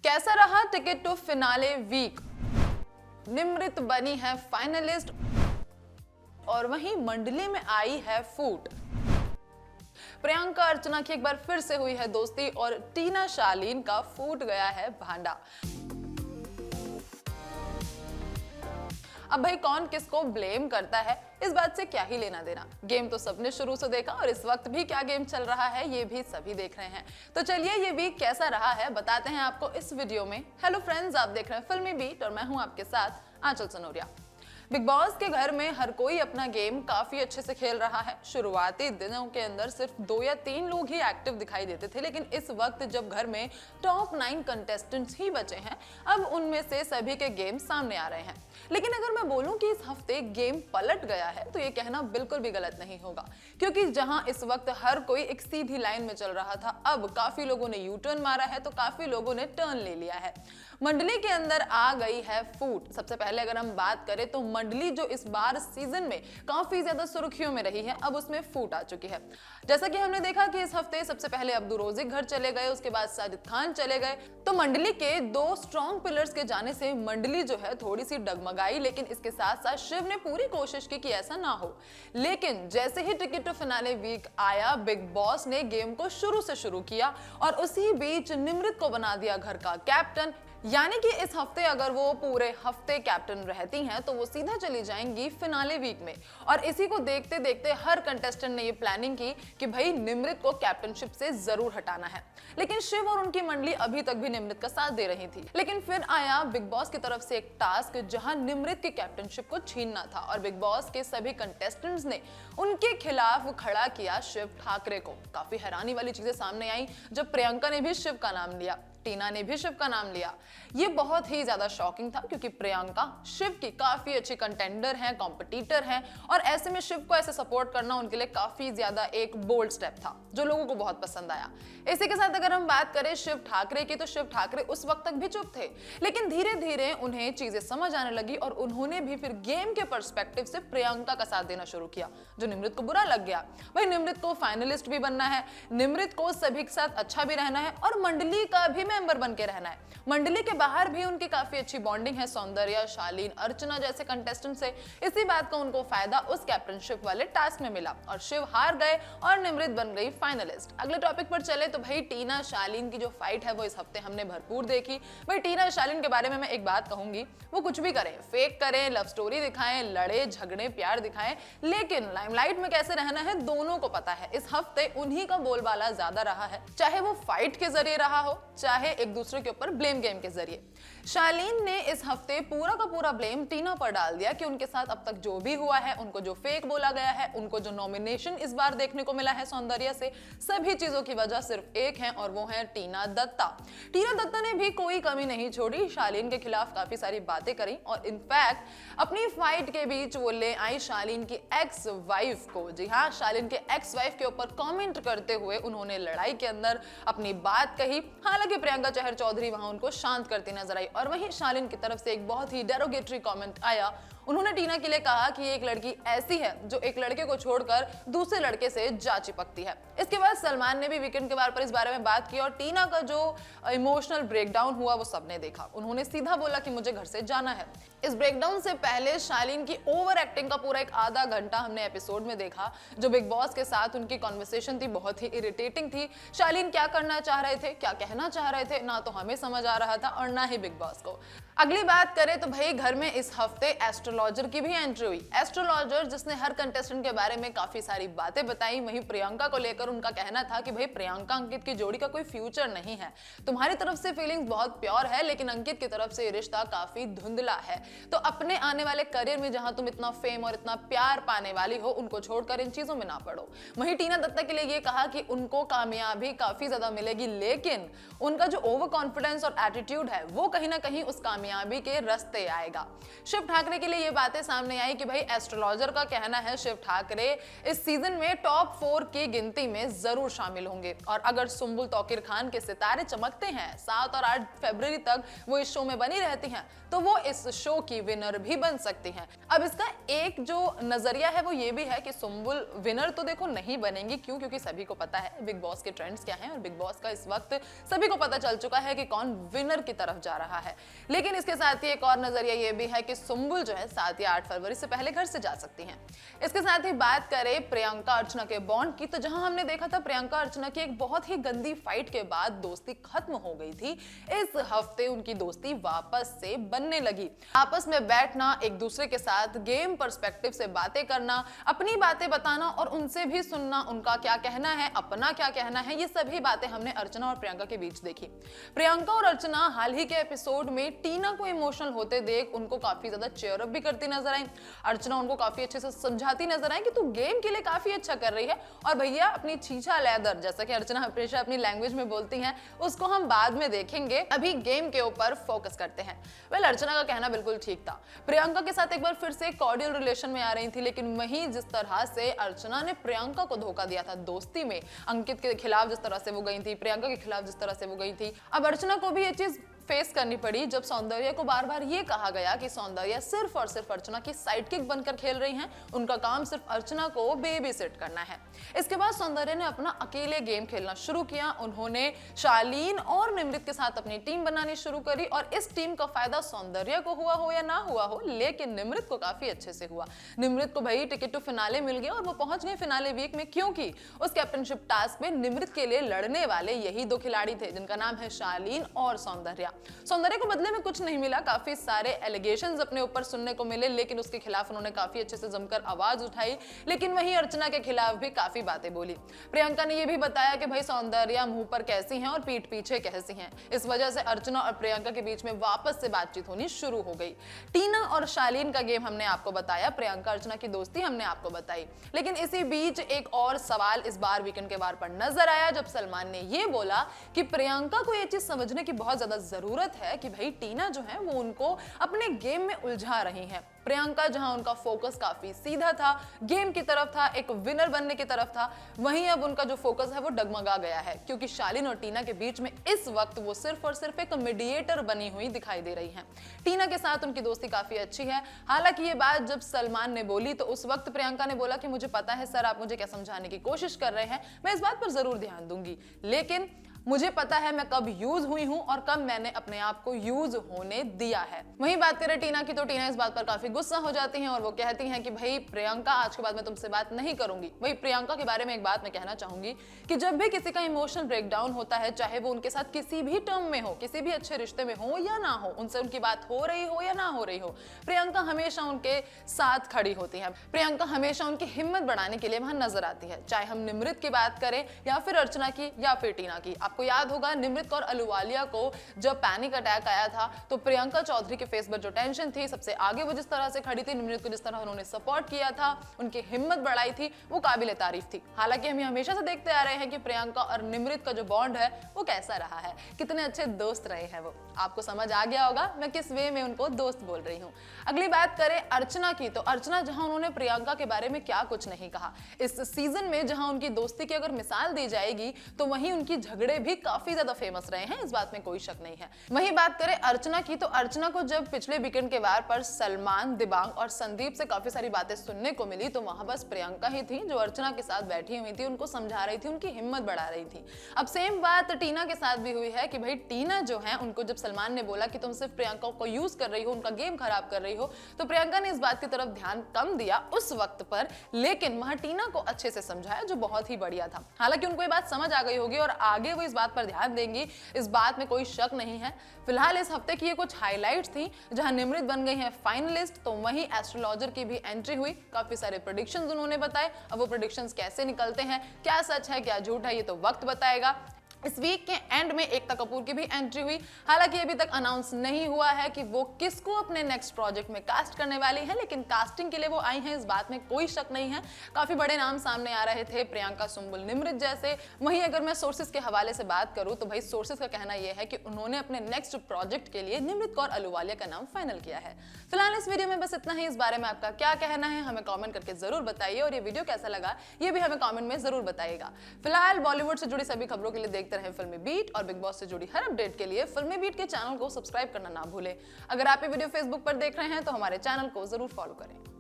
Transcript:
कैसा रहा ticket to finale week? Nimrit बनी है फाइनलिस्ट और वहीं मंडली में आई है फूट। प्रियंका अर्चना की एक बार फिर से हुई है दोस्ती और टीना शालीन का फूट गया है भांडा। अब भाई कौन किसको ब्लेम करता है, इस बात से क्या ही लेना देना। गेम तो सबने शुरू से देखा और इस वक्त भी क्या गेम चल रहा है ये भी सभी देख रहे हैं। तो चलिए ये वीक कैसा रहा है बताते हैं आपको इस वीडियो में। हेलो फ्रेंड्स, आप देख रहे हैं फिल्मी बीट और मैं हूं आपके साथ आंचल सनोरिया। बिग बॉस के घर में हर कोई अपना गेम काफी अच्छे से खेल रहा है। शुरुआती दिनों के अंदर सिर्फ 2 या 3 लोग ही एक्टिव दिखाई देते थे, लेकिन इस वक्त जब घर में टॉप 9 कंटेस्टेंट्स ही बचे हैं, अब उनमें से सभी के गेम सामने आ रहे हैं। लेकिन अगर मैं बोलूं कि इस हफ्ते गेम पलट गया है तो ये कहना बिल्कुल भी गलत नहीं होगा, क्योंकि जहां इस वक्त हर कोई एक सीधी लाइन में चल रहा था, अब काफी लोगों ने यू टर्न मारा है तो काफी लोगों ने टर्न ले लिया है। मंडली के अंदर आ गई है फूट। सबसे पहले अगर हम बात करें तो मंडली जो इस बार सीजन में काफी ज्यादा सुर्खियों में रही है, अब उसमें फूट आ चुकी है। जैसा कि हमने देखा कि इस हफ्ते सबसे पहले अब्दू रोजिक घर चले गए, उसके बाद साजिद खान चले गए, तो मंडली के 2 स्ट्रॉन्ग पिलर्स के जाने से मंडली जो है थोड़ी सी डगमगाई। लेकिन इसके साथ साथ शिव ने पूरी कोशिश की कि ऐसा ना हो। लेकिन जैसे ही टिकट टू फिनाले वीक आया, बिग बॉस ने गेम को शुरू से शुरू किया और उसी बीच निमृत को बना दिया घर का कैप्टन। यानी कि इस हफ्ते अगर वो पूरे हफ्ते कैप्टन रहती हैं तो वो सीधा चली जाएंगी फिनाले वीक में। और इसी को देखते देखते हर कंटेस्टेंट ने ये प्लानिंग की कि भाई निमृत को कैप्टनशिप से जरूर हटाना है। लेकिन शिव और उनकी मंडली अभी तक भी निमृत का साथ दे रही थी। लेकिन फिर आया बिग बॉस की तरफ से एक टास्क जहां निमृत की कैप्टनशिप को छीनना था और बिग बॉस के सभी कंटेस्टेंट्स ने उनके खिलाफ खड़ा किया शिव ठाकरे को। काफी हैरानी वाली चीजें सामने आई जब प्रियंका ने भी शिव का नाम लिया, टीना ने भी शिव का नाम लिया। ये बहुत ही ज्यादा शॉकिंग था, क्योंकि प्रियंका शिव की काफी अच्छी कंटेंडर हैं, कॉम्पिटिटर हैं, और ऐसे में शिव को ऐसे सपोर्ट करना उनके लिए काफी ज्यादा एक बोल्ड स्टेप था जो लोगों को बहुत पसंद आया। इसी के साथ अगर हम बात करें शिव ठाकरे की, तो शिव ठाकरे उस वक्त तक भी चुप थे, लेकिन धीरे धीरे उन्हें चीजें समझ आने लगी और उन्होंने भी फिर गेम के पर्सपेक्टिव से प्रियंका का साथ देना शुरू किया, जो निमृत को बुरा लग गया। भाई निमृत को फाइनलिस्ट भी बनना है, निमृत को सभी के साथ अच्छा भी रहना है और मंडली का भी मेंबर बन के रहना है। मंडली के बाहर भी उनकी काफी अच्छी बॉन्डिंग है सौंदर्या, शालीन, अर्चना जैसे कंटेस्टेंट से। इसी बात का उनको फायदा उस कैप्टनशिप वाले टास्क में मिला और शिव हार गए और निमृत बन गई फाइनलिस्ट। अगले टॉपिक पर चले तो भाई टीना शालीन की जो फाइट है वो इस हफ्ते हमने भरपूर देखी। भाई टीना शालीन के बारे में मैं एक बात कहूंगी, वो कुछ भी करें, फेक करें, लव स्टोरी दिखाएं, लड़े झगड़े प्यार दिखाएं, लेकिन लाइमलाइट में कैसे रहना है दोनों को पता है। इस हफ्ते उन्हीं का बोलबाला ज्यादा रहा है, चाहे वो फाइट के जरिए रहा हो, चाहे एक दूसरे के ऊपर ब्लेम गेम के जरिए। शालीन ने इस हफ्ते पूरा का पूरा ब्लेम टीना पर डाल दिया कि उनके साथ अब तक जो भी हुआ है, उनको जो फेक बोला गया है, उनको जो नॉमिनेशन इस बार देखने को मिला है सौंदर्या से, सभी चीजों की वजह सिर्फ एक है और वो है टीना दत्ता। टीना दत्ता ने भी कोई कमी नहीं छोड़ी, शालीन के खिलाफ काफी सारी बातें करी और इनफैक्ट अपनी फाइट के बीच वो ले आई शालीन की एक्स वाइफ को। जी हाँ, शालीन के एक्स वाइफ के ऊपर कमेंट करते हुए उन्होंने लड़ाई के अंदर अपनी बात कही। हालांकि प्रियंका चहर चौधरी वहां उनको शांत करती नजर आई और वहीं शालीन की तरफ से एक बहुत ही डेरोगेटरी कमेंट आया। उन्होंने टीना के लिए कहा कि एक लड़की ऐसी है जो एक लड़के को छोड़कर दूसरे लड़के से जा चिपकती है। इसके बाद सलमान ने भी वीकेंड के बार पर इस बारे में बात की और टीना का जो इमोशनल ब्रेकडाउन हुआ वो सबने देखा। उन्होंने सीधा बोला कि मुझे घर से जाना है। इस ब्रेकडाउन से पहले शालीन की ओवर एक्टिंग का पूरा एक आधा घंटा हमने एपिसोड में देखा। जो बिग बॉस के साथ उनकी कॉन्वर्सेशन थी बहुत ही इरिटेटिंग थी। शालीन क्या करना चाह रहे थे, क्या कहना चाह रहे थे, ना तो हमें समझ आ रहा था और ना ही बिग बॉस को। अगली बात करें तो भाई घर में इस हफ्ते एस्ट्रोलॉजर की भी एंट्री हुई। एस्ट्रोलॉजर जिसने हर कंटेस्टेंट के बारे में काफी सारी बातें बताई। वहीं प्रियंका को लेकर उनका कहना था कि भाई प्रियंका अंकित की जोड़ी का कोई फ्यूचर नहीं है, तुम्हारी तरफ से फीलिंग्स बहुत प्योर है, लेकिन अंकित की तरफ से रिश्ता काफी धुंधला है। तो अपने आने वाले करियर में जहां तुम इतना फेम और इतना प्यार पाने वाली हो, उनको छोड़कर इन चीजों में ना पड़ो। वहीं टीना दत्ता के लिए ये कहा कि उनको कामयाबी काफी ज्यादा मिलेगी, लेकिन उनका जो ओवर कॉन्फिडेंस और एटीट्यूड है वो कहीं ना कहीं उस कामयाबी के रास्ते आएगा। शिव ठाकरे के लिए ये बातें सामने आई कि भाई एस्ट्रोलॉजर का कहना है शिव ठाकरे इस सीजन में टॉप 4 की गिनती में जरूर शामिल होंगे और अगर सुम्बुल तौकीर खान के सितारे चमकते हैं 7 और 8 फरवरी तक वो इस शो में बनी रहती हैं तो वो इस शो की विनर भी बन सकती हैं। अब इसका एक जो नजरिया है वो ये भी है कि सुम्बुल विनर तो देखो नहीं बनेंगी, क्यों? क्योंकि सभी को पता है बिग बॉस के ट्रेंड्स क्या हैं और बिग बॉस का इस वक्त सभी को पता चल चुका है कि कौन विनर की तरफ जा रहा है। लेकिन इसके साथ ही एक और नजरिया ये भी है कि सुम्बुल जो है 7 या 8 फरवरी से पहले घर से जा सकती हैं। इसके साथ ही बात करें प्रियंका अर्चना के बॉन्ड की, तो जहां हमने देखा था प्रियंका अर्चना की एक बहुत ही गंदी फाइट के बाद दोस्ती खत्म हो गई थी, इस हफ्ते उनकी दोस्ती वापस से बनने लगी। आपस में बैठना, एक दूसरे के साथ गेम पर्सपेक्टिव से बातें करना, अपनी बातें बताना और उनसे भी सुनना, उनका क्या कहना है, अपना क्या कहना है, ये सभी बातें हमने अर्चना और प्रियंका के बीच देखी। प्रियंका और अर्चना हाल ही के एपिसोड में टीना को इमोशनल होते देख उनको काफी ज्यादा चेयर अप भी करती नजर आई। अर्चना उनको काफी अच्छे से समझाती नजर आई कि तू गेम के लिए काफी अच्छा कर रही है और भैया अपनी छीछा लेदर, जैसा कि अर्चना हमेशा अपनी लैंग्वेज में बोलती हैं, उसको हम बाद में देखेंगे, अभी गेम के ऊपर फोकस करते हैं। वेल, अर्चना का कहना बिल्कुल ठीक था। प्रियंका के साथ एक बार फिर से कॉर्डियल रिलेशन में आ रही थी, लेकिन वहीं जिस तरह से अर्चना ने प्रियंका को धोखा दिया था दोस्ती में, अंकित के खिलाफ जिस तरह से वो गई थी, प्रियंका के खिलाफ जिस तरह से वो गई थी, अब अर्चना को भी ये चीज फेस करनी पड़ी जब सौंदर्य को बार बार ये कहा गया कि सौंदर्य सिर्फ और सिर्फ अर्चना की साइडकिक बनकर खेल रही हैं, उनका काम सिर्फ अर्चना को बेबी सिट करना है। इसके बाद सौंदर्य ने अपना अकेले गेम खेलना शुरू किया। उन्होंने शालीन और निमृत के साथ अपनी टीम बनानी शुरू करी और इस टीम का फायदा सौंदर्य को हुआ हो या ना हुआ हो, लेकिन निमृत को काफी अच्छे से हुआ। निमृत को भाई टिकट टू फिनाले मिल गया और वो पहुंच गए फिनाले वीक में, क्योंकि उस कैप्टनशिप टास्क में निमृत के लिए लड़ने वाले यही 2 खिलाड़ी थे जिनका नाम है शालीन और सौंदर्य। सौंदर्य को बदले में कुछ नहीं मिला, काफी सारे एलिगेशंस अपने ऊपर सुनने को मिले, लेकिन उसके खिलाफ उन्होंने काफी अच्छे से जमकर आवाज उठाई। लेकिन वहीं अर्चना के खिलाफ भी काफी बातें बोली। प्रियंका ने यह भी बताया कि भाई सौंदर्य मुंह पर कैसी हैं और पीठ पीछे कैसी हैं। इस वजह से अर्चना और प्रियंका के बीच में वापस से बातचीत होनी शुरू हो गई। टीना और शालीन का गेम हमने आपको बताया, प्रियंका अर्चना की दोस्ती हमने आपको बताई, लेकिन इसी बीच एक और सवाल इस बार वीकेंड के वार पर नजर आया जब सलमान ने यह बोला कि प्रियंका को यह चीज समझने की बहुत ज्यादा जरूरत है कि भाई टीना जो है वो उनको अपने गेम में उलझा रही हैं। प्रियंका जहां उनका फोकस काफी सीधा था, गेम की तरफ था, एक विनर बनने की तरफ था, वहीं अब उनका जो फोकस है वो डगमगा गया है, क्योंकि शालीन और टीना के बीच में इस वक्त वो सिर्फ और सिर्फ एक मीडिएटर बनी हुई दिखाई दे रही हैं। टीना के साथ उनकी दोस्ती काफी अच्छी है। हालांकि ये बात जब सलमान ने बोली तो उस वक्त प्रियंका ने बोला कि मुझे पता है सर, आप मुझे क्या समझाने की कोशिश कर रहे हैं, मैं इस बात पर जरूर ध्यान दूंगी, लेकिन मुझे पता है मैं कब यूज हुई हूं और कब मैंने अपने आप को यूज होने दिया है। वहीं बात करें टीना की, तो टीना इस बात पर काफी गुस्सा हो जाती हैं और वो कहती हैं कि भाई प्रियंका, आज के बाद मैं तुमसे बात नहीं करूंगी। वही प्रियंका के बारे में एक बात मैं कहना चाहूंगी कि जब भी किसी का इमोशनल ब्रेकडाउन होता है, चाहे वो उनके साथ किसी भी टर्म में हो, किसी भी अच्छे रिश्ते में हो या ना हो, उनसे उनकी बात हो रही हो या ना हो रही हो, प्रियंका हमेशा उनके साथ खड़ी होती है। प्रियंका हमेशा उनकी हिम्मत बढ़ाने के लिए वहां नजर आती है, चाहे हम निमृत की बात करें या फिर अर्चना की या फिर टीना की। आपको याद होगा निमृत और अहलुवालिया को जब पैनिक अटैक आया था तो प्रियंका चौधरी के फेस पर जो टेंशन थी, सबसे आगे वो जिस तरह से खड़ी थी, निमृत को जिस तरह उन्होंने सपोर्ट किया था, उनकी हिम्मत बढ़ाई थी, वो काबिले तारीफ थी। हालांकि हम हमेशा से देखते आ रहे हैं कि प्रियंका और निमृत का जो बॉन्ड है वो कैसा रहा है, कितने अच्छे दोस्त रहे हैं वो। आपको समझ आ गया होगा मैं किस वे में उनको दोस्त बोल रही हूँ। अगली बात करें अर्चना की, तो अर्चना जहां उन्होंने प्रियंका के बारे में क्या कुछ नहीं कहा, इस सीजन में जहां उनकी दोस्ती की अगर मिसाल दी जाएगी तो वहीं उनकी झगड़े भी काफी ज्यादा फेमस रहे हैं, इस बात में कोई शक नहीं है। वहीं बात करें अर्चना की, तो अर्चना को जब पिछले वीकेंड के वार पर सलमान, दिबांग और संदीप से काफी सारी बातें सुनने को मिली, तो वहां बस प्रियंका ही थी जो अर्चना के साथ बैठी हुई थी, उनको समझा रही थी, उनकी हिम्मत बढ़ा रही थी। अब सेम बात टीना के साथ भी हुई है कि भाई टीना जो है, उनको जब सलमान ने बोला कि तुम सिर्फ प्रियंका को यूज कर रही हो, उनका गेम खराब कर रही हो, तो प्रियंका ने इस बात की तरफ ध्यान कम दिया उस वक्त पर, लेकिन वहां टीना को अच्छे से समझाया, जो बहुत ही बढ़िया था। हालांकि उनको ये बात समझ आ गई होगी और आगे वो इस बात पर ध्यान देंगी, इस बात में कोई शक नहीं है। फिलहाल इस हफ्ते की ये कुछ हाइलाइट्स थी, जहां निमृत बन गई हैं फाइनलिस्ट, तो वहीं एस्ट्रोलॉजर की भी एंट्री हुई, काफी सारे प्रेडिक्शंस उन्होंने बताए। अब वो प्रेडिक्शंस कैसे निकलते हैं, क्या सच है क्या झूठ है, ये तो वक्त बताएगा। इस वीक के एंड में एकता कपूर की भी एंट्री हुई। हालांकि अभी तक अनाउंस नहीं हुआ है कि वो किसको अपने नेक्स्ट प्रोजेक्ट में कास्ट करने वाली हैं, लेकिन कास्टिंग के लिए वो आई हैं, इस बात में कोई शक नहीं है। काफी बड़े नाम सामने आ रहे थे, प्रियंका सुंबुल निमृत जैसे। वहीं अगर मैं सोर्सेज के हवाले से बात करूं तो भाई सोर्सेज का कहना यह है कि उन्होंने अपने नेक्स्ट प्रोजेक्ट के लिए निमृत कौर अहलूवालिया का नाम फाइनल किया है। फिलहाल इस वीडियो में बस इतना ही। इस बारे में आपका क्या कहना है हमें कमेंट करके जरूर बताइए, और ये वीडियो कैसा लगा ये भी हमें कमेंट में जरूर बताइएगा। फिलहाल बॉलीवुड से जुड़ी सभी खबरों के लिए देखते रहे फिल्मी बीट, और बिग बॉस से जुड़ी हर अपडेट के लिए फिल्मी बीट के चैनल को सब्सक्राइब करना ना भूलें। अगर आप ये वीडियो फेसबुक पर देख रहे हैं तो हमारे चैनल को जरूर फॉलो करें।